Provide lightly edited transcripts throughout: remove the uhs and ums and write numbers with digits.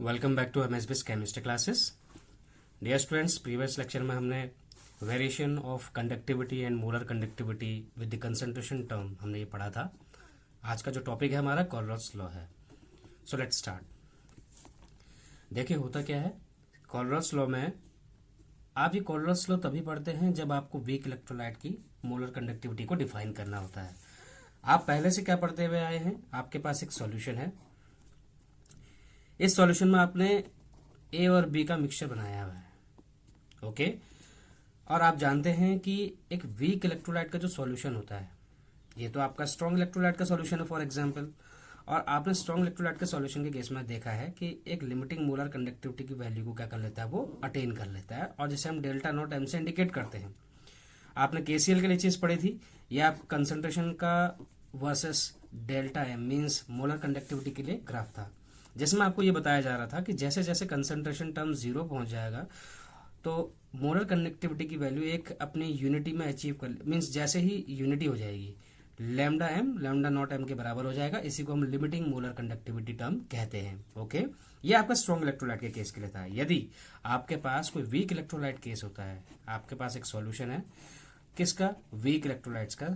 Welcome back to MSBS chemistry classes. Dear students, previous lecture में हमने variation of conductivity and molar conductivity with the concentration term हमने ये पढ़ा था। आज का जो टॉपिक है हमारा कोलरॉट्स लॉ है। So let's start. देखिए होता क्या है कोलरॉट्स लॉ में, आप ये कोलरॉट्स लॉ तभी पढ़ते हैं जब आपको वीक इलेक्ट्रोलाइट की मोलर कंडक्टिविटी को डिफाइन करना होता है। आप पहले से क्या पढ़ते हुए आए हैं, आपके पास एक सॉल्यूशन है। इस सॉल्यूशन में आपने ए और बी का मिक्सचर बनाया हुआ है, ओके। और आप जानते हैं कि एक वीक इलेक्ट्रोलाइट का जो सॉल्यूशन होता है, ये तो आपका स्ट्रॉन्ग इलेक्ट्रोलाइट का सॉल्यूशन है फॉर एग्जांपल। और आपने स्ट्रॉन्ग इलेक्ट्रोलाइट के सॉल्यूशन के केस में देखा है कि एक लिमिटिंग मोलर कंडक्टिविटी की वैल्यू को क्या कर लेता है, वो अटेन कर लेता है, और जिसे हम डेल्टा नॉट एम से इंडिकेट करते हैं। आपने केसीएल के लिए चीज पढ़ी थी, या आप कंसंट्रेशन का versus delta M means molar conductivity के लिए ग्राफ था, जिसमें आपको ये बताया जा रहा था कि जैसे जैसे कंसंट्रेशन टर्म जीरो पहुंच जाएगा तो मोलर कंडक्टिविटी की वैल्यू एक अपनी यूनिटी में अचीव कर, मीन्स जैसे ही यूनिटी हो जाएगी lambda M lambda not M के बराबर हो जाएगा। इसी को हम लिमिटिंग मोलर कंडक्टिविटी टर्म कहते हैं, ओके। ये आपका स्ट्रॉन्ग इलेक्ट्रोलाइट के केस के लिए था। यदि आपके पास कोई वीक इलेक्ट्रोलाइट केस होता है, आपके पास एक सॉल्यूशन है, किसका, वीक इलेक्ट्रोलाइट्स का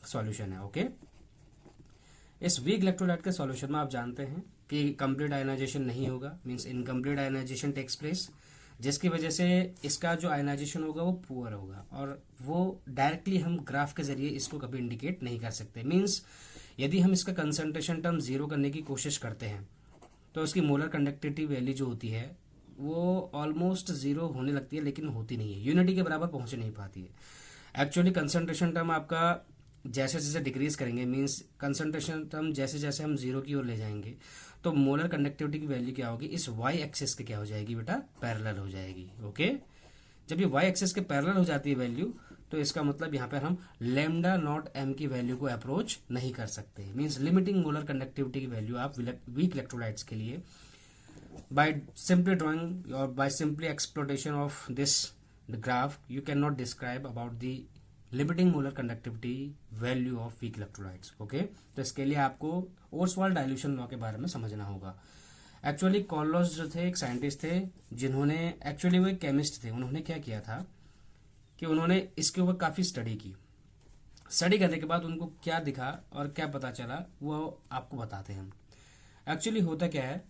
सॉल्यूशन है, ओके। इस वीक इलेक्ट्रोलाइट के सॉल्यूशन में आप जानते हैं कि कंप्लीट आयनाइजेशन नहीं होगा, means incomplete ionization takes place, जिसकी वजह से इसका जो आयनाइजेशन होगा वो पुअर होगा, और वो डायरेक्टली हम ग्राफ के जरिए इसको कभी इंडिकेट नहीं कर सकते। मींस यदि हम इसका कंसंट्रेशन टर्म जीरो करने की कोशिश करते हैं तो उसकी मोलर कंडक्टिविटी वैल्यू जो होती है वो ऑलमोस्ट जीरो होने लगती है, लेकिन होती नहीं है, यूनिटी के बराबर पहुंच नहीं पाती है। एक्चुअली कंसंट्रेशन टर्म आपका जैसे जैसे डिक्रीज करेंगे, मींस कंसंट्रेशन टर्म जैसे जैसे हम जीरो की ओर ले जाएंगे तो मोलर कंडक्टिविटी की वैल्यू क्या होगी, इस वाई एक्सिस के क्या हो जाएगी बेटा, पैरेलल हो जाएगी, ओके। जब ये वाई एक्सिस के पैरेलल हो जाती है वैल्यू, तो इसका मतलब यहाँ पर हम लैम्डा नॉट एम की वैल्यू को अप्रोच नहीं कर सकते। मींस लिमिटिंग मोलर कंडक्टिविटी की वैल्यू आप वीक इलेक्ट्रोलाइट्स के लिए बाय सिंपली ड्राइंग और by simply exploitation of this graph you can not describe about the limiting molar conductivity value of weak electrolytes, okay. तो इसके लिए आपको ओर्सवाल्ड डाइल्यूशन लॉ के बारे में समझना होगा। एक्चुअली कॉलरॉट्स जो थे एक साइंटिस्ट थे, जिन्होंने, एक्चुअली वो एक केमिस्ट थे, उन्होंने क्या किया था कि उन्होंने इसके ऊपर काफी स्टडी की। स्टडी करने के बाद उनको क्या दिखा और क्या पता चला वो आपको बताते हैं। एक्चुअली होता क्या है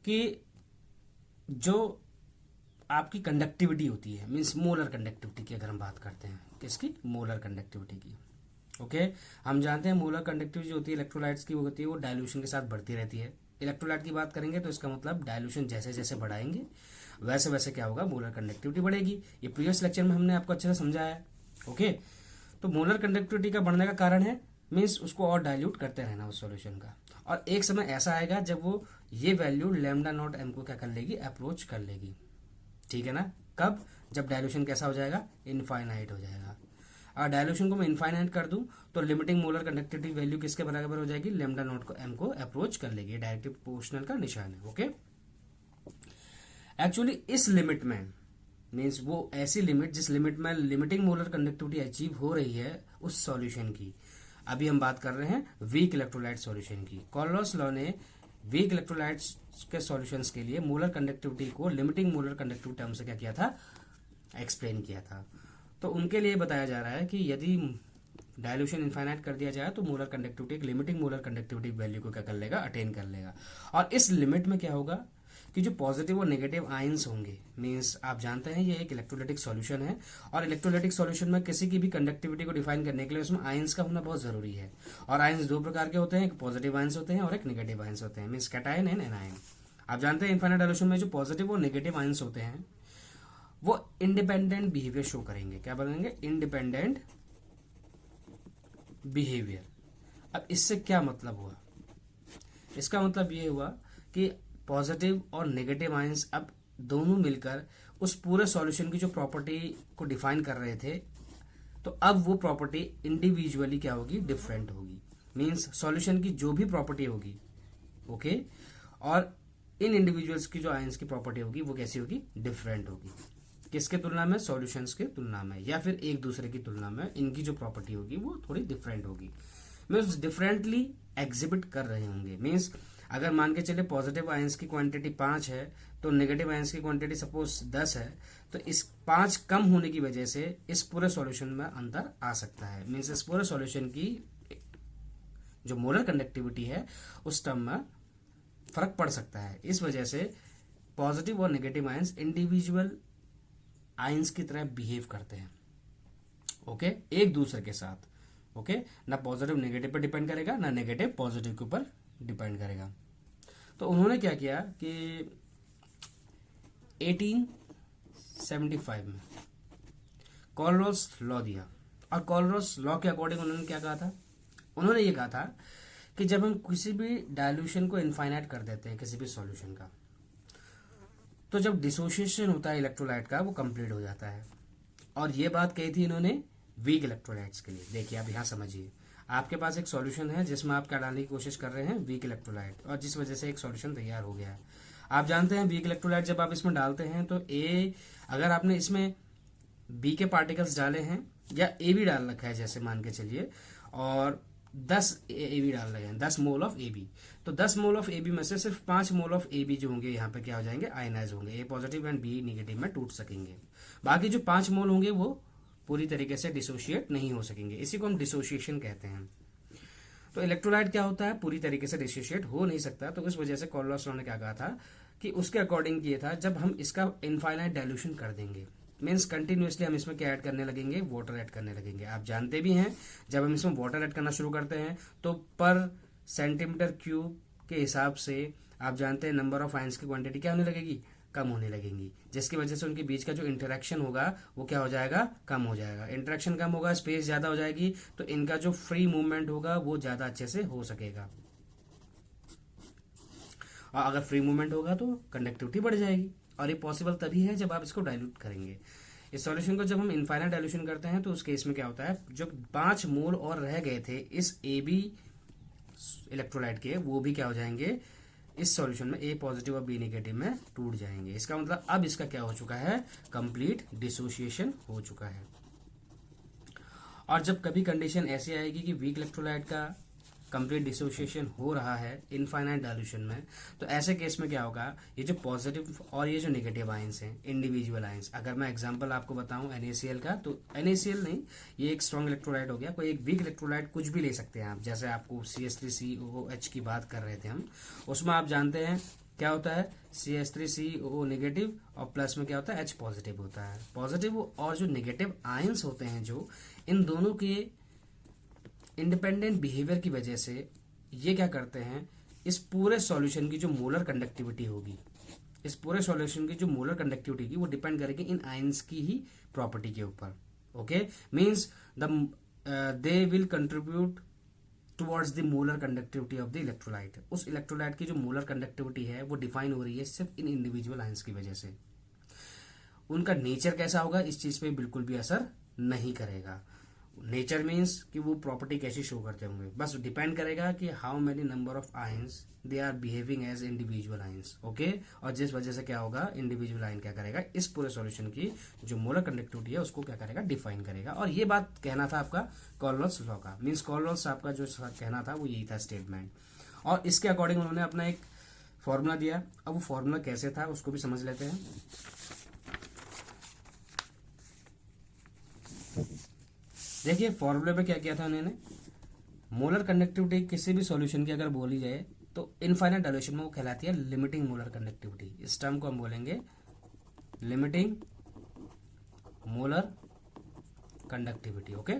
कि जो आपकी कंडक्टिविटी होती है, मीन्स मोलर कंडक्टिविटी की अगर हम बात करते हैं, किसकी, मोलर कंडक्टिविटी की, ओके। हम जानते हैं मोलर कंडक्टिविटी जो होती है इलेक्ट्रोलाइट्स की, वो होती है वो डाइल्यूशन के साथ बढ़ती रहती है। इलेक्ट्रोलाइट की बात करेंगे तो इसका मतलब डाइल्यूशन जैसे जैसे बढ़ाएंगे वैसे वैसे क्या होगा, मोलर कंडक्टिविटी बढ़ेगी। ये प्रीवियस लेक्चर में हमने आपको अच्छे से समझाया है, ओके। तो मोलर कंडक्टिविटी का बढ़ने का कारण है मीन्स उसको और डाइल्यूट करते रहना उस सॉल्यूशन का, और एक समय ऐसा आएगा जब वो ये वैल्यू लैम्डा नॉट एम को क्या कर लेगी, अप्रोच कर लेगी, ठीक है ना। कब, जब डायल्यूशन कैसा हो जाएगा, इनफाइनाइट हो जाएगा। और डायल्यूशन को मैं इनफाइनाइट कर दूं तो लिमिटिंग मोलर कंडक्टिविटी वैल्यू किसके बराबर हो जाएगी, लैम्डा नॉट को एम को अप्रोच कर लेगी। डायरेक्टली प्रोपोर्शनल का निशान है, ओके। एक्चुअली इस लिमिट में मीन्स वो ऐसी लिमिट जिस लिमिट में लिमिटिंग मोलर कंडक्टिविटी अचीव हो रही है उस सॉल्यूशन की, अभी हम बात कर रहे हैं वीक इलेक्ट्रोलाइट सॉल्यूशन की। कॉलरॉट्स लॉ ने वीक इलेक्ट्रोलाइट्स के सॉल्यूशंस के लिए मोलर कंडक्टिविटी को लिमिटिंग मोलर कंडक्टिविटी टर्म से क्या किया था, एक्सप्लेन किया था। तो उनके लिए बताया जा रहा है कि यदि डायल्यूशन इनफाइनाइट कर दिया जाए तो मोलर कंडक्टिविटी एक लिमिटिंग मोलर कंडक्टिविटी वैल्यू को क्या कर लेगा, अटेन कर लेगा। और इस लिमिट में क्या होगा कि जो पॉजिटिव और नेगेटिव आयंस होंगे, मीन्स आप जानते हैं ये एक इलेक्ट्रोलाइटिक सॉल्यूशन है, और इलेक्ट्रोलाइटिक सॉल्यूशन में किसी की भी कंडक्टिविटी को डिफाइन करने के लिए उसमें आयंस का होना बहुत जरूरी है। और आयंस दो प्रकार के होते हैं, एक पॉजिटिव आयंस होते हैं और एक नेगेटिव आयंस होते हैं, मीन्स कैटायन एंड एनायन। आप जानते हैं इनफाइनाइट डायल्यूशन में जो पॉजिटिव और नेगेटिव आयंस होते हैं वो इंडिपेंडेंट बिहेवियर शो करेंगे। क्या बनेंगे, इंडिपेंडेंट बिहेवियर। अब इससे क्या मतलब हुआ, इसका मतलब ये हुआ कि पॉजिटिव और नेगेटिव आयंस अब दोनों मिलकर उस पूरे सॉल्यूशन की जो प्रॉपर्टी को डिफाइन कर रहे थे, तो अब वो प्रॉपर्टी इंडिविजुअली क्या होगी, डिफरेंट होगी। मींस सॉल्यूशन की जो भी प्रॉपर्टी होगी, ओके, और इन इंडिविजुअल्स की जो आयंस की प्रॉपर्टी होगी वो कैसी होगी, डिफरेंट होगी। किसके तुलना में, सॉल्यूशंस के तुलना में, या फिर एक दूसरे की तुलना में इनकी जो प्रॉपर्टी होगी वो थोड़ी डिफरेंट होगी। मीन्स डिफरेंटली एग्जिबिट कर रहे होंगे। मीन्स अगर मान के चले पॉजिटिव आयंस की क्वांटिटी 5 है तो नेगेटिव आयंस की क्वांटिटी सपोज 10 है, तो इस 5 कम होने की वजह से इस पूरे सॉल्यूशन में अंतर आ सकता है। मीन्स इस पूरे सॉल्यूशन की जो मोलर कंडक्टिविटी है उस टर्म में फर्क पड़ सकता है। इस वजह से पॉजिटिव और नेगेटिव आयंस इंडिविजुअल आयंस की तरह बिहेव करते हैं, ओके, एक दूसरे के साथ, ओके। ना पॉजिटिव नेगेटिव पर डिपेंड करेगा, ना नेगेटिव पॉजिटिव के ऊपर डिपेंड करेगा। तो उन्होंने क्या किया कि 1875 में कॉलरॉस लॉ दिया, और कॉलरॉस लॉ के अकॉर्डिंग उन्होंने क्या कहा था, उन्होंने ये कहा था कि जब हम किसी भी डायल्यूशन को इनफाइनाइट कर देते हैं किसी भी सॉल्यूशन का, तो जब डिसोसिएशन होता है इलेक्ट्रोलाइट का वो कंप्लीट हो जाता है। और ये बात कही थी इन्होंने वीक इलेक्ट्रोलाइट्स के लिए। देखिए आप यहाँ समझिए, आपके पास एक सॉल्यूशन है जिसमें आप क्या डालने की कोशिश कर रहे हैं, वीक इलेक्ट्रोलाइट, और जिस वजह से एक सॉल्यूशन तैयार हो गया है। आप जानते हैं वीक इलेक्ट्रोलाइट जब आप इसमें डालते हैं तो अगर आपने इसमें बी के पार्टिकल्स डाले हैं या ए भी डाल रखा है जैसे मान के चलिए, और 10 ए बी डाल रहे हैं, 10 मोल ऑफ ए बी, तो 10 मोल ऑफ ए बी में से सिर्फ 5 मोल ऑफ ए बी जो होंगे यहाँ पे क्या हो जाएंगे, आयनाइज होंगे, ए पॉजिटिव एंड बी निगेटिव में टूट सकेंगे। बाकी जो 5 मोल होंगे वो पूरी तरीके से डिसोशिएट नहीं हो सकेंगे, इसी को हम डिसोशिएशन कहते हैं। तो इलेक्ट्रोलाइट क्या होता है, पूरी तरीके से डिसोशिएट हो नहीं सकता। तो इस वजह से कॉलरॉस लॉ ने क्या कहा था कि उसके अकॉर्डिंग ये था, जब हम इसका इनफाइनाइट डायल्यूशन कर देंगे, मीन्स कंटिन्यूसली हम इसमें क्या ऐड करने लगेंगे, वाटर ऐड करने लगेंगे। आप जानते भी हैं जब हम इसमें वाटर ऐड करना शुरू करते हैं तो पर सेंटीमीटर क्यूब के हिसाब से आप जानते हैं नंबर ऑफ आयंस की क्वांटिटी क्या होने लगेगी, कम होने लगेंगी, जिसकी वजह से उनके बीच का जो इंटरेक्शन होगा वो क्या हो जाएगा, कम हो जाएगा। इंटरेक्शन कम होगा, स्पेस ज्यादा हो जाएगी, तो इनका जो फ्री मूवमेंट होगा वो ज्यादा अच्छे से हो सकेगा, और अगर फ्री मूवमेंट होगा तो कंडक्टिविटी बढ़ जाएगी। और ये पॉसिबल तभी है जब आप इसको डाइल्यूट करेंगे। इस सॉल्यूशन को जब हम इनफाइनाइट डाइल्यूशन करते हैं तो उस केस में क्या होता है, जो 5 मोल और रह गए थे इस ए बी इलेक्ट्रोलाइट के, वो भी क्या हो जाएंगे इस सॉल्यूशन में, ए पॉजिटिव और बी नेगेटिव में टूट जाएंगे। इसका मतलब अब इसका क्या हो चुका है, कंप्लीट डिसोसिएशन हो चुका है। और जब कभी कंडीशन ऐसी आएगी कि वीक इलेक्ट्रोलाइट का कंप्लीट डिसोसिएशन हो रहा है इनफाइनाइट डायल्यूशन में, तो ऐसे केस में क्या होगा, ये जो पॉजिटिव और ये जो नेगेटिव आयंस हैं, इंडिविजुअल आयंस, अगर मैं एग्जांपल आपको बताऊं NaCl का, तो NaCl नहीं, ये एक स्ट्रॉन्ग इलेक्ट्रोलाइट हो गया, कोई एक वीक इलेक्ट्रोलाइट कुछ भी ले सकते हैं आप, जैसे आपको CH3COOH की बात कर रहे थे हम, उसमें आप जानते हैं क्या होता है, CH3COO नेगेटिव और प्लस में क्या होता है, H पॉजिटिव होता है। पॉजिटिव और जो नेगेटिव आयंस होते हैं, जो इन दोनों के इंडिपेंडेंट बिहेवियर की वजह से ये क्या करते हैं, इस पूरे सॉल्यूशन की जो मोलर कंडक्टिविटी होगी, इस पूरे सॉल्यूशन की जो मोलर कंडक्टिविटी होगी वो डिपेंड करेगी इन आयंस की ही प्रॉपर्टी के ऊपर, okay. Means they will contribute towards the molar conductivity of the electrolyte. उस इलेक्ट्रोलाइट की जो मोलर कंडक्टिविटी है वो डिफाइन हो रही है सिर्फ इन इंडिविजुअल आयंस की वजह से। उनका नेचर कैसा होगा इस चीज पे बिल्कुल भी असर नहीं करेगा। नेचर मीन्स कि वो प्रॉपर्टी कैसी शो करते होंगे, बस डिपेंड करेगा कि how many number of ions they are behaving as individual ions, okay. और जिस वजह से क्या होगा, इंडिविजुअल आयन क्या करेगा, इस पूरे सॉल्यूशन की जो मोलर कंडक्टिविटी है उसको क्या करेगा, डिफाइन करेगा। और ये बात कहना था आपका कॉलरॉस लॉ का, मीन्स कॉलरॉस आपका जो कहना था वो यही था स्टेटमेंट, और इसके अकॉर्डिंग उन्होंने अपना एक फॉर्मूला दिया। अब वो फॉर्मूला कैसे था उसको भी समझ लेते हैं। देखिए फॉर्मूले में क्या किया था उन्होंने, मोलर कंडक्टिविटी किसी भी सॉल्यूशन की अगर बोली जाए तो इनफाइनाइट डायल्यूशन में वो कहलाती है लिमिटिंग मोलर कंडक्टिविटी। इस टर्म को हम बोलेंगे लिमिटिंग मोलर कंडक्टिविटी, ओके।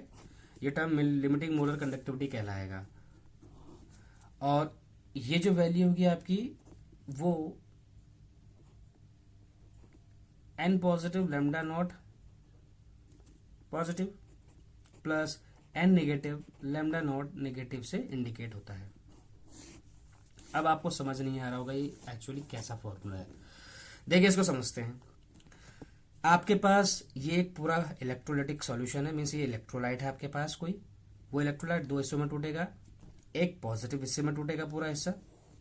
ये टर्म लिमिटिंग मोलर कंडक्टिविटी कहलाएगा। और ये जो वैल्यू होगी आपकी वो n positive lambda naught positive plus n negative lambda naught negative से इंडिकेट होता है। अब आपको समझ नहीं आ रहा होगा ये एक्चुअली कैसा फॉर्मूला है। देखिए इसको समझते हैं। आपके पास ये एक पूरा इलेक्ट्रोलाइटिक सॉल्यूशन है, मीन्स ये इलेक्ट्रोलाइट है आपके पास कोई, वो इलेक्ट्रोलाइट दो हिस्सों में टूटेगा, एक पॉजिटिव हिस्से में टूटेगा पूरा हिस्सा,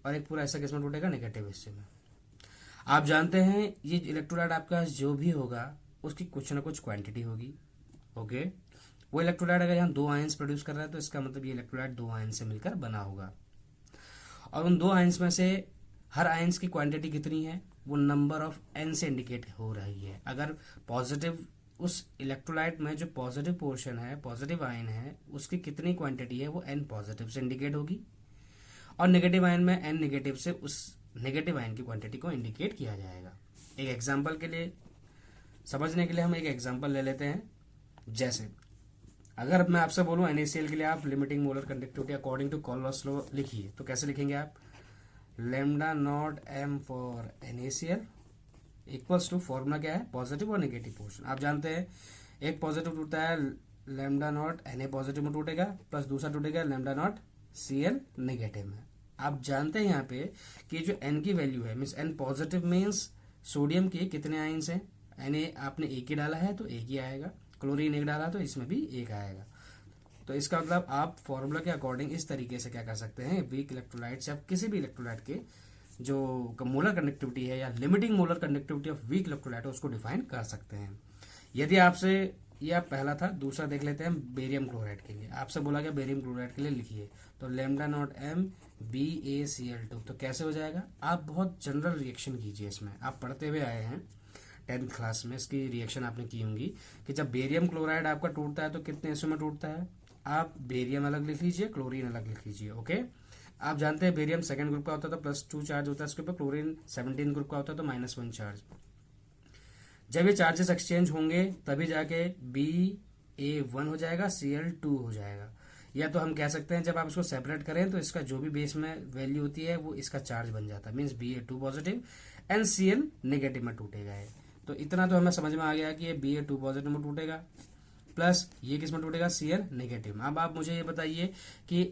और एक पूरा हिस्सा किसमें टूटेगा, नेगेटिव हिस्से में। आप जानते हैं ये इलेक्ट्रोलाइट आपका जो भी होगा उसकी कुछ ना कुछ क्वांटिटी होगी, ओके। वो इलेक्ट्रोलाइट अगर यहाँ 2 आयंस प्रोड्यूस कर रहा है तो इसका मतलब ये इलेक्ट्रोलाइट 2 आयन से मिलकर बना होगा। और उन 2 आयंस में से हर आयंस की क्वांटिटी कितनी है, वो नंबर ऑफ एन से इंडिकेट हो रही है। अगर पॉजिटिव, उस इलेक्ट्रोलाइट में जो पॉजिटिव पोर्शन है, पॉजिटिव आयन है, उसकी कितनी क्वांटिटी है वो एन पॉजिटिव से इंडिकेट होगी, और नेगेटिव आयन में एन नेगेटिव से उस नेगेटिव आयन की क्वांटिटी को इंडिकेट किया जाएगा। एक एग्जांपल के लिए, समझने के लिए हम एक एग्जांपल ले लेते हैं। जैसे अगर मैं आपसे बोलूं NaCl के लिए आप limiting molar conductivity according to Kohlrausch law लिखिए, तो कैसे लिखेंगे आप, lambda not m for NaCl equals to, formula क्या है, पॉजिटिव और नेगेटिव पोर्शन। आप जानते हैं एक पॉजिटिव टूटता है लैम्डा नॉट Na पॉजिटिव में टूटेगा, प्लस दूसरा टूटेगा लैम्डा नॉट Cl नेगेटिव में। आप जानते हैं यहाँ पे कि जो n की वैल्यू है, means n positive means sodium के कितने आयंस हैं, Na आपने एक ही डाला है तो एक ही आएगा, क्लोरीन एक डाला तो इसमें भी एक आएगा। तो इसका मतलब आप फॉर्मूला के अकॉर्डिंग इस तरीके से क्या कर सकते हैं, वीक इलेक्ट्रोलाइट से आप किसी भी इलेक्ट्रोलाइट के जो मोलर कंडक्टिविटी है या limiting molar conductivity of weak electrolyte है उसको डिफाइन कर सकते हैं। यदि आपसे, ये आप पहला था, दूसरा देख लेते हैं बेरियम क्लोराइड के लिए। आपसे बोला गया बेरियम क्लोराइड के लिए लिखिए, तो लैम्डा नॉट m BaCl2, तो कैसे हो जाएगा, आप बहुत जनरल रिएक्शन कीजिए इसमें, आप पढ़ते हुए आए हैं 10th क्लास में, इसकी रिएक्शन आपने की होंगी कि जब बेरियम क्लोराइड आपका टूटता है तो कितने हिस्सों में टूटता है, आप बेरियम अलग लिख लीजिए, क्लोरीन अलग लिख लीजिए। ओके, आप जानते हैं बेरियम सेकंड ग्रुप का होता है तो +2 चार्ज होता है इसके ऊपर, क्लोरीन 17 ग्रुप का होता है तो -1 चार्ज। जब ये चार्जेस एक्सचेंज होंगे तभी जाके Ba1 हो जाएगा, Cl2 हो जाएगा। या तो हम कह सकते हैं जब आप इसको सेपरेट करें तो इसका जो भी बेस में वैल्यू होती है वो इसका चार्ज बन जाता है, means Ba2 positive and Cl negative में टूटेगा है। तो इतना तो हमें समझ में आ गया कि ये Ba2 पॉजिटिव में टूटेगा, प्लस ये किस में टूटेगा, Cl नेगेटिव में। अब आप मुझे ये बताइए कि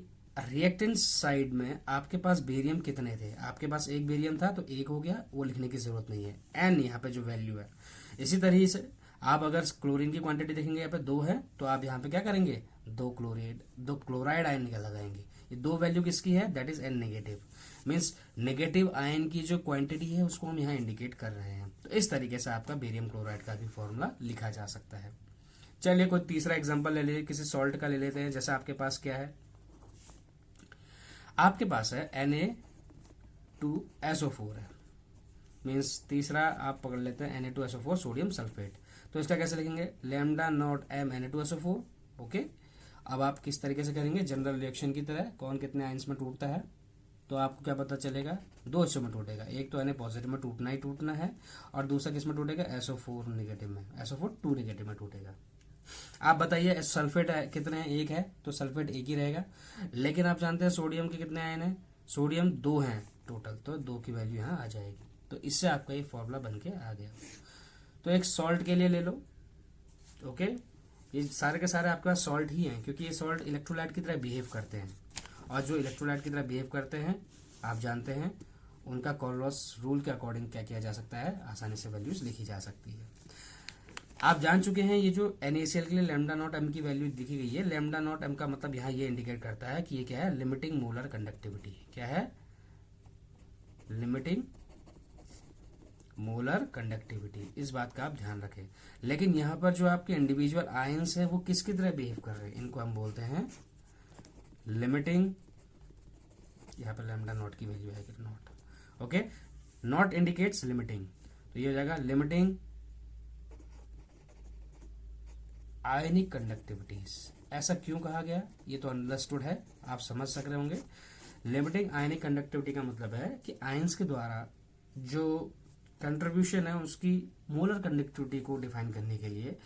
रिएक्टेंट साइड में आपके पास बेरियम कितने थे, आपके पास एक बेरियम था तो एक हो गया, वो लिखने की जरूरत नहीं है, एन यहाँ पे जो वैल्यू है। इसी तरीके से आप अगर क्लोरीन की क्वांटिटी देखेंगे यहाँ पे 2 है तो आप यहाँ पे क्या करेंगे, 2 क्लोराइड आयन लगाएंगे। ये 2 वैल्यू किसकी है, that is an negative, means negative ion की जो क्वांटिटी है उसको हम यहाँ इंडिकेट कर रहे हैं। तो इस तरीके से आपका बेरियम क्लोराइड का भी फॉर्मूला लिखा जा सकता है। चलिए कोई तीसरा एग्जाम्पल ले लीजिए, किसी सॉल्ट का ले लेते हैं। जैसे आपके पास क्या है, आपके पास है Na2SO4 है, मीन्स तीसरा आप पकड़ लेते हैं Na2SO4 सोडियम सल्फेट। तो इसका कैसे लिखेंगे, lambda not m Na2SO4। Okay, अब आप किस तरीके से करेंगे, जनरल रिएक्शन की तरह, कौन कितने आयंस में टूटता है तो आपको क्या पता चलेगा, 2 हिस्सों में टूटेगा। एक तो Na पॉजिटिव में टूटना ही टूटना है, और दूसरा किस में टूटेगा, SO4 नेगेटिव में, SO4 2 नेगेटिव में टूटेगा। आप बताइए सल्फेट कितने हैं, एक है तो सल्फेट एक ही रहेगा। लेकिन आप जानते हैं सोडियम के कितने आयन हैं, सोडियम 2 हैं टोटल, तो 2 की वैल्यू यहाँ आ जाएगी। तो इससे आपका ये फॉर्मूला बन के आ गया। तो एक सॉल्ट के लिए ले लो। ओके, ये सारे के सारे आपके पास सॉल्ट ही हैं, क्योंकि ये सॉल्ट इलेक्ट्रोलाइट की तरह बिहेव करते हैं, और जो इलेक्ट्रोलाइट की तरह बिहेव करते हैं आप जानते हैं उनका कॉलवास रूल के अकॉर्डिंग क्या किया जा सकता है, आसानी से वैल्यूज लिखी जा सकती है। आप जान चुके हैं ये जो NaCl के लिए लैम्डा नॉट m की वैल्यू लिखी गई है, लैम्डा नॉट m का मतलब यहाँ ये इंडिकेट करता है कि ये क्या है, लिमिटिंग मोलर कंडक्टिविटी। क्या है, लिमिटिंग मोलर कंडक्टिविटी, इस बात का आप ध्यान रखें। लेकिन यहाँ पर जो आपके इंडिविजुअल आयंस है वो किसकी तरह बिहेव कर रहे हैं, इनको हम बोलते हैं लिमिटिंग। यहाँ पर लैम्डा नॉट की वैल्यू है कि not, okay, not indicates limiting, तो ये हो जाएगा लिमिटिंग आयनिक कंडक्टिविटीज। ऐसा क्यों कहा गया, ये तो अंडरस्टूड है, आप समझ सक रहे होंगे। लिमिटिंग आयनिक कंडक्टिविटी का मतलब है कि आयंस के द्वारा जो कंट्रीब्यूशन है उसकी मोलर कंडक्टिविटी को डिफाइन करने के लिए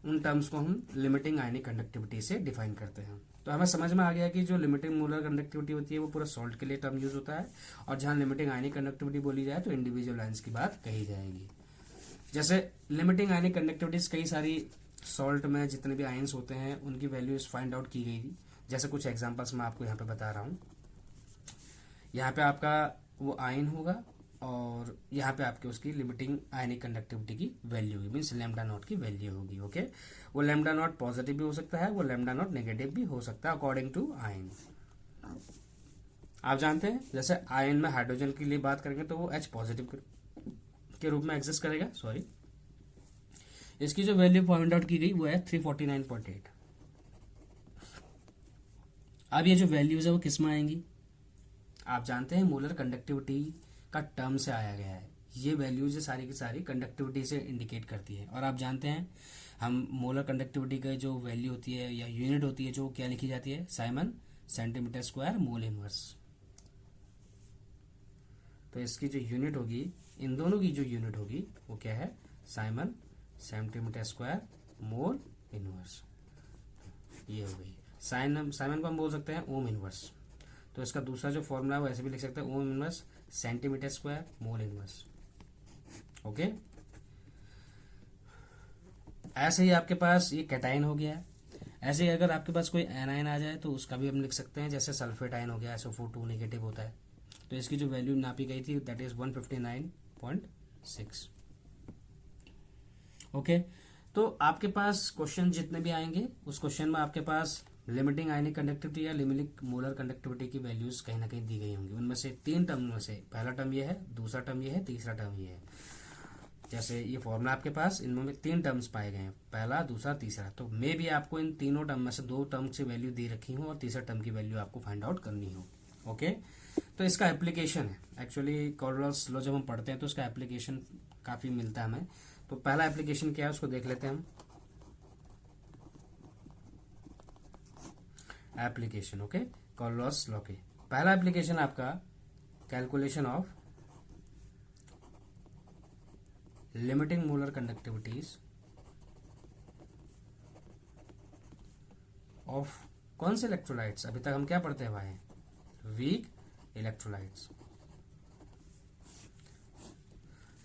उन टर्म्स को हम लिमिटिंग आयनिक कंडक्टिविटी से डिफाइन करते हैं। तो हमें समझ में आ गया कि जो लिमिटिंग मोलर कंडक्टिविटी होती है वो पूरा सॉल्ट के लिए टर्म यूज होता है, और जहां लिमिटिंग आयनिक कंडक्टिविटी बोली जाए तो इंडिविजुअल आयंस की बात कही जाएगी। जैसे लिमिटिंग आयनिक कंडक्टिविटीज कई सारी सॉल्ट में जितने भी आयंस होते हैं उनकी वैल्यूज फाइंड आउट की गई थी। जैसे कुछ एग्जांपल्स मैं आपको यहाँ पे बता रहा हूँ। यहाँ पे आपका वो आयन होगा और यहाँ पे आपके उसकी लिमिटिंग आयनिक कंडक्टिविटी की वैल्यू होगी, मीन्स लैम्डा नॉट की वैल्यू होगी। ओके, वो लैम्डा नॉट पॉजिटिव भी हो सकता है, वो लैम्डा नॉट नेगेटिव भी हो सकता है अकॉर्डिंग टू आयन। आप जानते हैं जैसे आयन में हाइड्रोजन के लिए बात करेंगे तो वो H पॉजिटिव के रूप में एग्जिस्ट करेगा। सॉरी, इसकी जो वैल्यू पॉइंट आउट की गई वो है 349.8। अब ये जो वैल्यूज है वो किस में आएंगी, आप जानते हैं मोलर कंडक्टिविटी का टर्म से आया गया है। ये वैल्यूज सारी की सारी कंडक्टिविटी से इंडिकेट करती है। और आप जानते हैं हम मोलर कंडक्टिविटी का जो वैल्यू होती है या यूनिट होती है जो क्या लिखी जाती है, Simon centimetre square mole inverse. तो इसकी जो यूनिट होगी, इन दोनों की जो यूनिट होगी वो क्या है, Simon centimetre square mole inverse. ये हो गई साइमन को हम बोल सकते हैं ओम इनवर्स। तो इसका दूसरा जो फॉर्मूला है वो ऐसे भी लिख सकते हैं, ओम inverse centimetre square mole inverse. Okay, ऐसे ही आपके पास ये कैटाइन हो गया है। ऐसे ही अगर आपके पास कोई एनाइन आ जाए तो उसका भी हम लिख सकते हैं, जैसे सल्फेट आयन हो गया, SO4 नेगेटिव होता है। तो इसकी जो वैल्यू नापी गई थी दैट इज 159.6। ओके, तो आपके पास क्वेश्चन जितने भी आएंगे उस क्वेश्चन में आपके पास लिमिटिंग आयनिक कंडक्टिविटी या लिमिटिंग मोलर कंडक्टिविटी की वैल्यूज कहीं ना कहीं दी गई होंगी। उनमें से 3 टर्म में से पहला टर्म ये है, दूसरा टर्म ये है, तीसरा टर्म ये है। जैसे ये फॉर्मूला आपके पास, इनमें 3 टर्म्स पाए गए हैं, पहला, दूसरा, तीसरा। तो मे भी आपको इन तीनों टर्म में से 2 टर्म की वैल्यू दे रखी हो और तीसरा टर्म की वैल्यू आपको फाइंड आउट करनी हो। ओके, तो इसका एप्लीकेशन है एक्चुअली कॉल्डवाल्स लॉ जब हम पढ़ते हैं तो इसका एप्लीकेशन काफी मिलता है हमें। तो पहला एप्लीकेशन क्या है उसको देख लेते हैं हम। एप्लीकेशन, ओके, कॉल्डवाल्स लॉ के पहला एप्लीकेशन आपका calculation of limiting molar conductivities of कौन से इलेक्ट्रोलाइट्स, अभी तक हम क्या पढ़ते हैं भाई, वीक इलेक्ट्रोलाइट्स।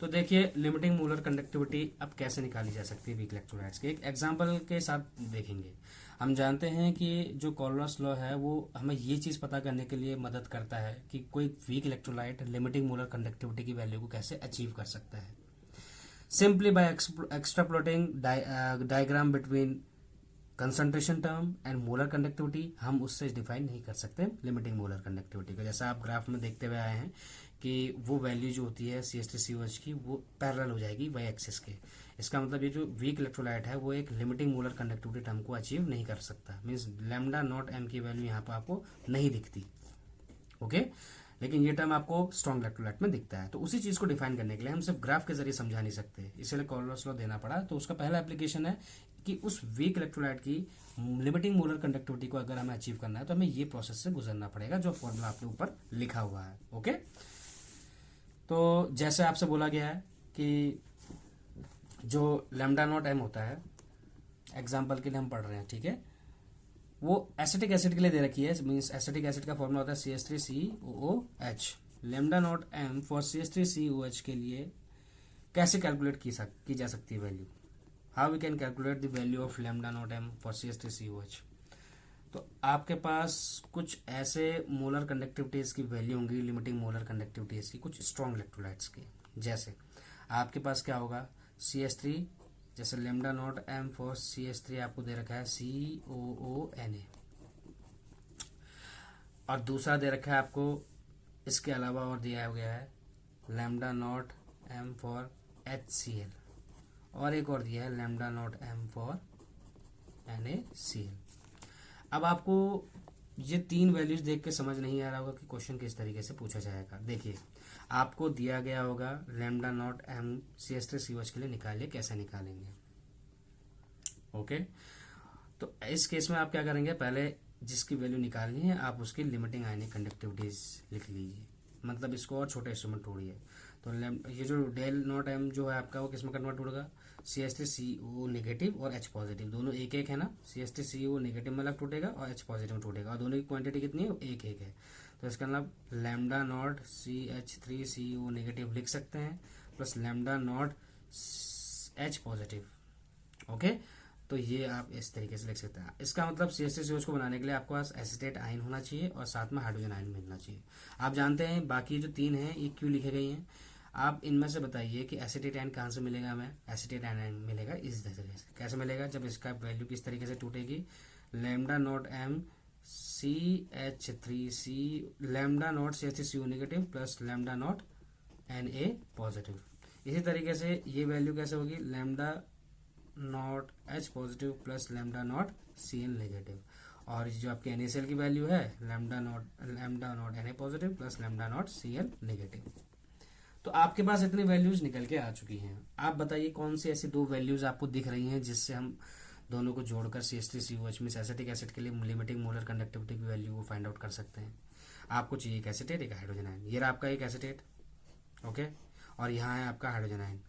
तो देखिए लिमिटिंग मोलर कंडक्टिविटी अब कैसे निकाली जा सकती है वीक इलेक्ट्रोलाइट्स के, एक एग्जांपल के साथ देखेंगे। हम जानते हैं कि जो कॉल्डवाल्स लॉ है वो हमें ये चीज पता करने के लिए मदद करता है कि कोई weak electrolyte limiting molar conductivity की वैल्यू को कैसे अचीव कर सकता है। Simply by extrapolating diagram between concentration term and molar conductivity, हम उससे डिफाइन नहीं कर सकते लिमिटिंग मोलर कंडक्टिविटी को। जैसा आप ग्राफ में देखते हुए आए हैं कि वो वैल्यू जो होती है CH3COH की वो पैरेलल हो जाएगी वाई एक्सिस के। इसका मतलब ये जो वीक इलेक्ट्रोलाइट है वो एक लिमिटिंग मोलर कंडक्टिविटी टर्म को अचीव नहीं कर सकता, मीन्स लैम्डा नॉट एम की वैल्यू यहाँ पर आपको नहीं दिखती। ओके, लेकिन ये टर्म आपको स्ट्रॉन्ग इलेक्ट्रोलाइट में दिखता है। तो उसी चीज को डिफाइन करने के लिए हम सिर्फ ग्राफ के जरिए समझा नहीं सकते, इसलिए कॉल्डवाल्स लॉ देना पड़ा। तो उसका पहला एप्लीकेशन है कि उस वीक इलेक्ट्रोलाइट की लिमिटिंग मोलर कंडक्टिविटी को अगर हमें अचीव करना है तो हमें ये प्रोसेस से गुजरना पड़ेगा जो फॉर्मूला आपके ऊपर लिखा हुआ है। ओके, तो जैसे आपसे बोला गया है कि जो लैम्डा नॉट एम होता है, एग्जाम्पल के लिए हम पढ़ रहे हैं, ठीक है, वो एसिटिक एसिड के लिए दे रखी है, मींस एसिटिक एसिड का फॉर्मूला होता है CH3COOH। Lambda naught M for CH3COH के लिए कैसे कैलकुलेट की जा सकती है value, how we can calculate the value of lambda not M for CH3COH। तो आपके पास कुछ ऐसे मोलर कंडक्टिविटीज की वैल्यू होंगी, लिमिटिंग मोलर कंडक्टिविटीज की कुछ स्ट्रॉन्ग इलेक्ट्रोलाइट्स की। जैसे आपके पास क्या होगा, CH3, जैसे lambda naught M for CH3 आपको दे रखा है COONA, और दूसरा दे रखा है आपको इसके अलावा और दिया गया है lambda not M for HCl, और एक और दिया है lambda not M for NaCl। अब आपको ये 3 वैल्यूज देख के समझ नहीं आ रहा होगा कि क्वेश्चन किस तरीके से पूछा जाएगा। देखिए आपको दिया गया होगा लैम्डा नॉट एम CH3COH के लिए निकालिए, कैसे निकालेंगे। ओके, तो इस केस में आप क्या करेंगे, पहले जिसकी वैल्यू निकालनी है आप उसकी लिमिटिंग आयनिक कंडक्टिविटीज लिख लीजिए, मतलब इसको और छोटे हिस्सों में तोड़िए। तो ये जो डेल नॉट एम जो है आपका वो किस में कन्वर्ट होगा, CH3CO नेगेटिव और H पॉजिटिव दोनों एक एक है ना, CH3CO नेगेटिव में अलग टूटेगा और H पॉजिटिव में टूटेगा, और दोनों की क्वांटिटी कितनी है, एक एक है। तो इसका मतलब लैम्डा नॉट CH3CO नेगेटिव लिख सकते हैं plus lambda naught H positive. Okay, तो ये आप इस तरीके से लिख सकते हैं। इसका मतलब CH3COH को बनाने के लिए आपके पास एसिटेट आयन होना चाहिए और साथ में हाइड्रोजन आयन मिलना चाहिए। आप जानते हैं बाकी जो 3 हैं ये क्यों लिखे गई हैं, आप इनमें से बताइए कि एसिटेट आयन कहाँ से मिलेगा हमें। एसिटेट आयन मिलेगा इस तरीके से, कैसे मिलेगा, जब इसका वैल्यू किस तरीके से टूटेगी, lambda not M CH3C lambda naught CH3CO negative plus lambda naught Na positive. इसी तरीके से ये वैल्यू कैसे होगी, lambda naught H positive plus lambda naught Cl negative, और ये जो आपकी NaCl की वैल्यू है lambda naught Na positive plus lambda naught Cl negative. तो आपके पास इतनी वैल्यूज निकल के आ चुकी हैं। आप बताइए कौन सी ऐसी दो वैल्यूज आपको दिख रही हैं जिससे हम दोनों को जोड़कर CH3COH में एसिटिक एसिड के लिए लिमिटिंग मोलर कंडक्टिविटी की वैल्यू को फाइंड आउट कर सकते हैं। आपको चाहिए एक एसिटेट एक हाइड्रोजन आयन। ये रहा आपका एक एसिटेट, ओके, और यहाँ है आपका हाइड्रोजन आयन।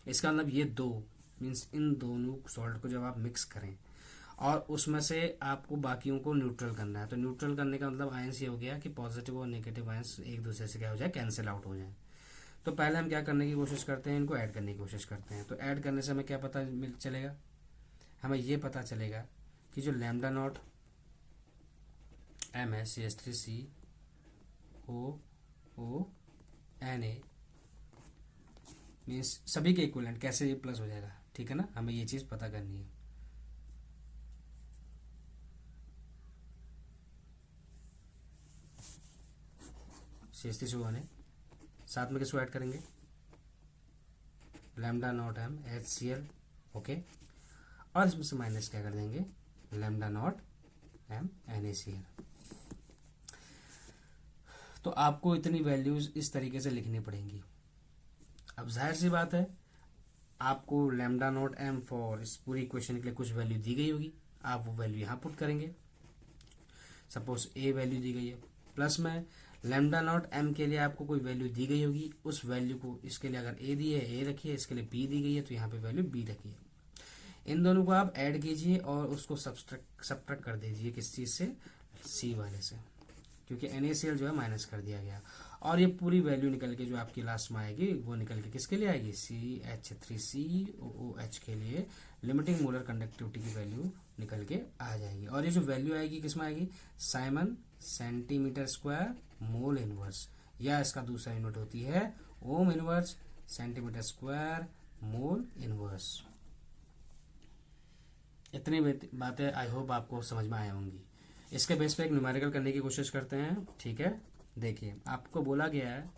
इसका मतलब ये दो मीन्स इन दोनों सॉल्ट को जब आप मिक्स करें और उसमें से आपको बाकियों को न्यूट्रल करना है, तो न्यूट्रल करने का मतलब आयंस ये हो गया कि पॉजिटिव और नेगेटिव आयंस एक दूसरे से क्या हो जाए, कैंसिल आउट हो जाए। तो पहले हम क्या करने की कोशिश करते हैं, इनको ऐड करने की कोशिश करते हैं। तो ऐड करने से हमें क्या पता चलेगा, हमें ये पता चलेगा कि जो लैम्डा नॉट M है CH3COONA मीन्स सभी के इक्विवेलेंट कैसे ये प्लस हो जाएगा, ठीक है ना, हमें ये चीज पता करनी है। CH3COONA साथ में किसको ऐड करेंगे, lambda naught M HCl, okay, और इसमें से माइनस क्या कर देंगे, लैम्डा नॉट M NaCl। तो आपको इतनी वैल्यूज इस तरीके से लिखनी पड़ेंगी। अब जाहिर सी बात है आपको लैम्डा नॉट M फॉर इस पूरी इक्वेशन के लिए कुछ वैल्यू दी गई होगी, आप वो वैल्यू यहाँ पुट करेंगे। सपोज A वैल्यू दी गई है, प्लस में लैम्डा नॉट M के लिए आपको कोई वैल्यू दी गई होगी, उस वैल्यू को इसके लिए अगर A दी है A रखिए, इसके लिए B दी गई है तो यहाँ पे वैल्यू B रखिए। इन दोनों को आप ऐड कीजिए और उसको सब्ट्रैक्ट कर दीजिए किस चीज से, C वाले से, क्योंकि NaCl जो है माइनस कर दिया गया। और ये पूरी वैल्यू निकल के जो आपकी लास्ट में आएगी वो निकल के किसके लिए आएगी, CH3COOH के लिए लिमिटिंग मोलर कंडक्टिविटी की वैल्यू निकल के आ जाएगी। और ये जो वैल्यू आएगी किसमें आएगी, Simon centimetre square mole inverse, या इसका दूसरा यूनिट होती है ओम inverse centimetre square mole inverse. इतनी बातें आई होप आपको समझ में आया होंगी। इसके बेस पे एक न्यूमेरिकल करने की कोशिश करते हैं, ठीक है। देखिए आपको बोला गया है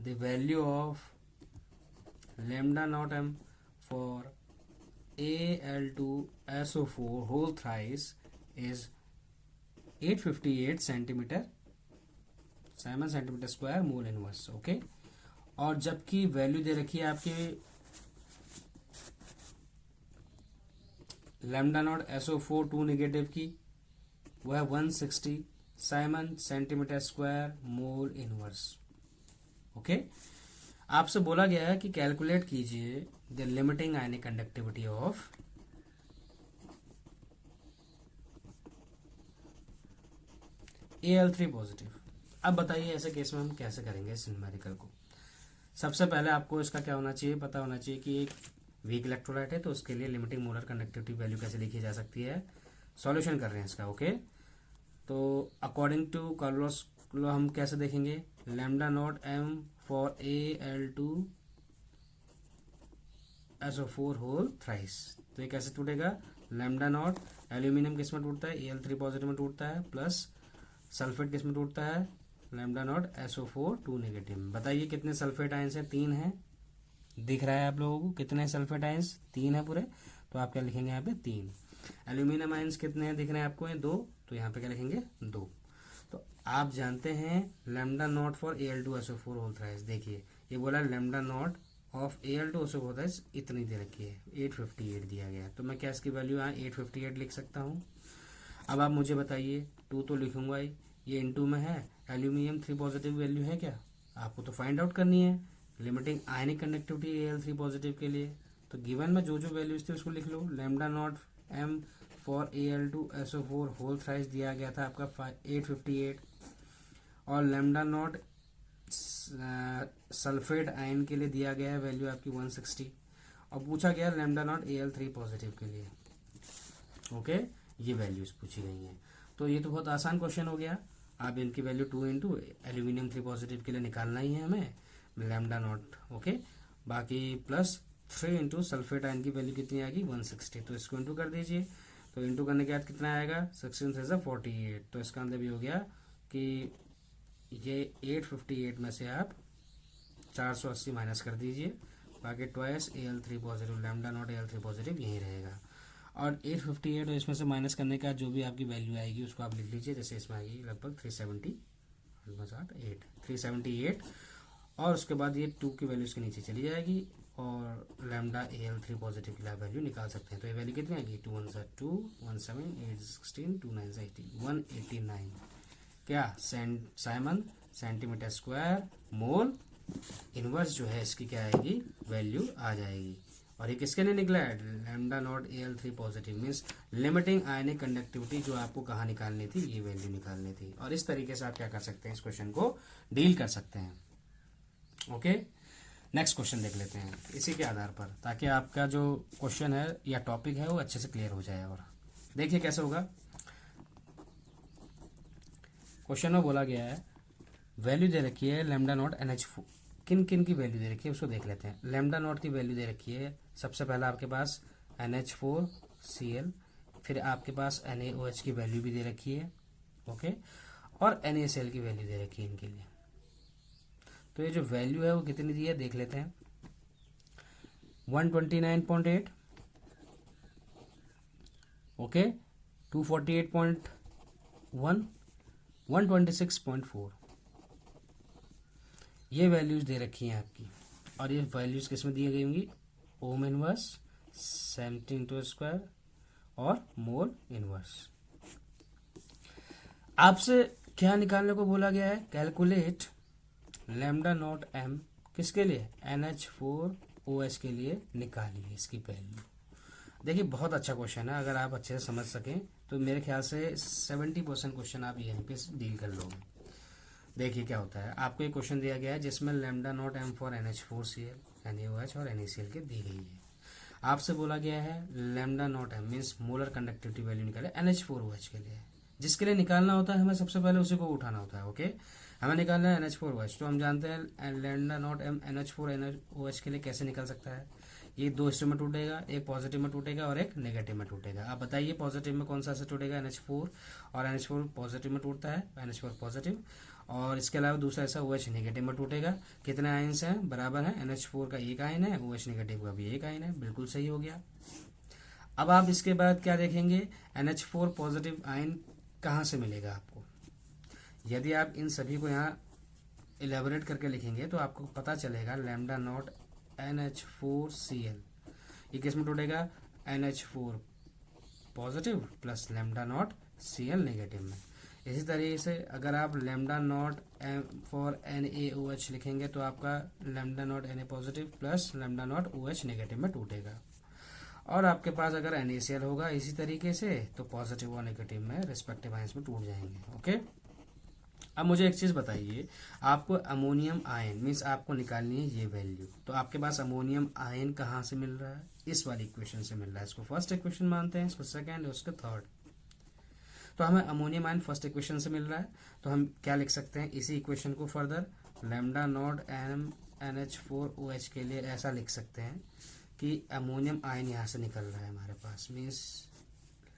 the value of lambda not M for Al2SO4 whole thrice is 858 centimetre siemens centimetre square mole inverse, okay. और जबकि वैल्यू दे रखी है आपके लैम्डा नॉट SO4 2 नेगेटिव की, वो है 160 Simon centimetre square mole inverse, okay. आपसे बोला गया है कि कैलकुलेट कीजिए the limiting ionic conductivity of Al3 positive. अब बताइए ऐसे केस में हम कैसे करेंगे इस न्यूमेरिकल को। सबसे पहले आपको इसका क्या होना चाहिए, पता होना चाहिए कि एक वीक इलेक्ट्रोलाइट है तो उसके लिए लिमिटिंग मोलर कंडक्टिविटी वैल्यू कैसे लिखी जा सकती है। सॉल्यूशन कर रहे हैं इसका, ओके। तो अकॉर्डिंग टू कार्लोस लॉ हम कैसे देखेंगे, lambda not M for Al2SO4 whole thrice, तो ये कैसे टूटेगा, लैम्डा नॉट एल्यूमिनियम किस में टूटता है, Al3 पॉजिटिव में टूटता है, प्लस सल्फेट किस में टूटता है, लैम्डा नॉट SO4 2 नेगेटिव में। बताइए कितने सल्फेट आयंस हैं, 3 हैं, दिख रहा है आप लोगों को कितने सल्फेट आयंस, 3 है पूरे, तो आप क्या लिखेंगे यहाँ पे 3। एल्यूमिनियम आयंस कितने हैं दिख रहे हैं आपको, 2, तो यहाँ पे क्या लिखेंगे 2। तो आप जानते हैं lambda nought for Al2SO4 whole thrice, देखिए ये बोला lambda nought of Al2SO4 whole thrice इतनी दे रखी है, 858 दिया गया है, तो मैं क्या इसकी वैल्यू यहाँ 858 लिख सकता हूँ। अब आप मुझे बताइए, 2 तो लिखूंगा ही, ये इनटू में है, एल्यूमिनियम 3 पॉजिटिव वैल्यू है क्या, आपको तो फाइंड आउट करनी है लिमिटिंग आयनिक कंडक्टिविटी Al3 पॉजिटिव के लिए। तो गिवन में जो जो वैल्यूज थी उसको लिख लो, lambda not M for Al2SO4 whole thrice दिया गया था आपका 858, और लैम्डा नॉट सल्फेट आयन के लिए दिया गया है वैल्यू आपकी 160, और पूछा गया लैम्डा नॉट Al3 पॉजिटिव के लिए, ओके। ये वैल्यूज पूछी गई हैं, तो ये तो बहुत आसान क्वेश्चन हो गया। आप इनकी वैल्यू 2 इंटू एल्यूमिनियम 3 पॉजिटिव के लिए निकालना ही है हमें लैम्डा नॉट, ओके, बाकी प्लस 3 इंटू सल्फेट आयन की वैल्यू कितनी आएगी 160, तो इसको इंटू कर दीजिए। तो इंटू करने के बाद कितना आएगा 16 3 48, तो इसका मतलब ये हो गया कि ये 858 में से आप 480 माइनस कर दीजिए, बाकी twice Al3 positive lambda naught Al3 positive यही रहेगा। और 858 और इसमें से माइनस करने का जो भी आपकी वैल्यू आएगी उसको आप लिख लीजिए। जैसे इसमें आएगी लगभग 378 और उसके बाद ये 2 की वैल्यू इसके नीचे चली जाएगी और लैम्डा AL3 पॉजिटिव की वैल्यू निकाल सकते हैं। तो ये वैल्यू कितनी आएगी, 2 1 2 1 7 8 16 2 9 18 189 क्या Simon centimetre square mole inverse जो है इसकी क्या आएगी वैल्यू आ जाएगी। और ये किसके लिए निकला है, lambda not AL3 positive means limiting ionic conductivity जो आपको कहाँ निकालनी थी, ये वैल्यू निकालनी थी। और इस तरीके से आप क्या कर सकते हैं, इस क्वेश्चन को डील कर सकते हैं। ओके, नेक्स्ट क्वेश्चन देख लेते हैं इसी के आधार पर, ताकि आपका जो क्वेश्चन है या टॉपिक है वो अच्छे से क्लियर हो जाए। और देखिए कैसे होगा। क्वेश्चन में बोला गया है वैल्यू दे रखी है लैम्डा नॉट NH4, किन किन की वैल्यू दे रखी है उसको देख लेते हैं। लैम्डा नॉट की वैल्यू दे रखी है सबसे पहला आपके पास NH4Cl, फिर आपके पास NaOH की वैल्यू भी दे रखी है, ओके, और NaCl की वैल्यू दे रखी है इनके लिए। तो ये जो वैल्यू है वो कितनी दी है देख लेते हैं। 129.8, ओके, 248.1, 126.4, ये वैल्यूज दे रखी हैं आपकी। और ये वैल्यूज किस में दी गई होंगी, ओम इनवर्स, सेंटीमीटर स्क्वायर और मोल इनवर्स। आपसे क्या निकालने को बोला गया है, कैलकुलेट लैम्डा नॉट M किसके लिए, NH4OH के लिए निकालिए इसकी वैल्यू। देखिए बहुत अच्छा क्वेश्चन है, अगर आप अच्छे से समझ सकें तो मेरे ख्याल से 70% क्वेश्चन आप यहीं पे डील कर लोगे। देखिए क्या होता है, आपको एक क्वेश्चन दिया गया है जिसमें lambda naught M for NH4Cl, NaOH और NaCl के दी गई है। आपसे बोला गया है lambda not M means molar conductivity value निकाले NH4OH के लिए। जिसके लिए निकालना होता है हमें सबसे पहले उसी को उठाना होता है, ओके। हमें निकालना है NH4OH, तो हम जानते हैं लैम्डा नॉट M NH4OH के लिए कैसे निकल सकता है। ये दो हिस्सों में टूटेगा, एक पॉजिटिव में टूटेगा और एक नेगेटिव में टूटेगा। आप बताइए पॉजिटिव में कौन सा से टूटेगा, NH4, और NH4 पॉजिटिव में टूटता है, NH4 पॉजिटिव, और इसके अलावा दूसरा ऐसा OH नेगेटिव में टूटेगा। कितने आयन्स हैं, बराबर है, NH4 का एक आयन है, OH नेगेटिव का भी एक आयन है, बिल्कुल सही हो गया। अब आप इसके बाद क्या देखेंगे, NH4 पॉजिटिव आयन कहाँ से मिलेगा आपको। यदि आप इन सभी को यहाँ इलेबोरेट करके लिखेंगे तो आपको पता चलेगा लैम्डा नॉट NH4Cl ये किस में टूटेगा, NH4 positive plus lambda naught Cl negative में। इसी तरीके से अगर आप lambda not M for NaOH लिखेंगे तो आपका lambda naught Na positive plus lambda naught OH negative में टूटेगा। और आपके पास अगर NaCl होगा इसी तरीके से तो पॉजिटिव और नेगेटिव में रिस्पेक्टिव आयंस में टूट जाएंगे, ओके। अब मुझे एक चीज बताइए, आपको अमोनियम आयन मीन्स आपको निकालनी है ये वैल्यू, तो आपके पास अमोनियम आयन कहाँ से मिल रहा है, इस वाली इक्वेशन से मिल रहा है। इसको फर्स्ट इक्वेशन मानते हैं, इसको सेकंड और उसको थर्ड। तो हमें अमोनियम आयन फर्स्ट इक्वेशन से मिल रहा है, तो हम क्या लिख सकते हैं इसी इक्वेशन को further, lambda naught M NH4OH के लिए ऐसा लिख सकते हैं कि अमोनियम आयन यहाँ से निकल रहा है हमारे पास, means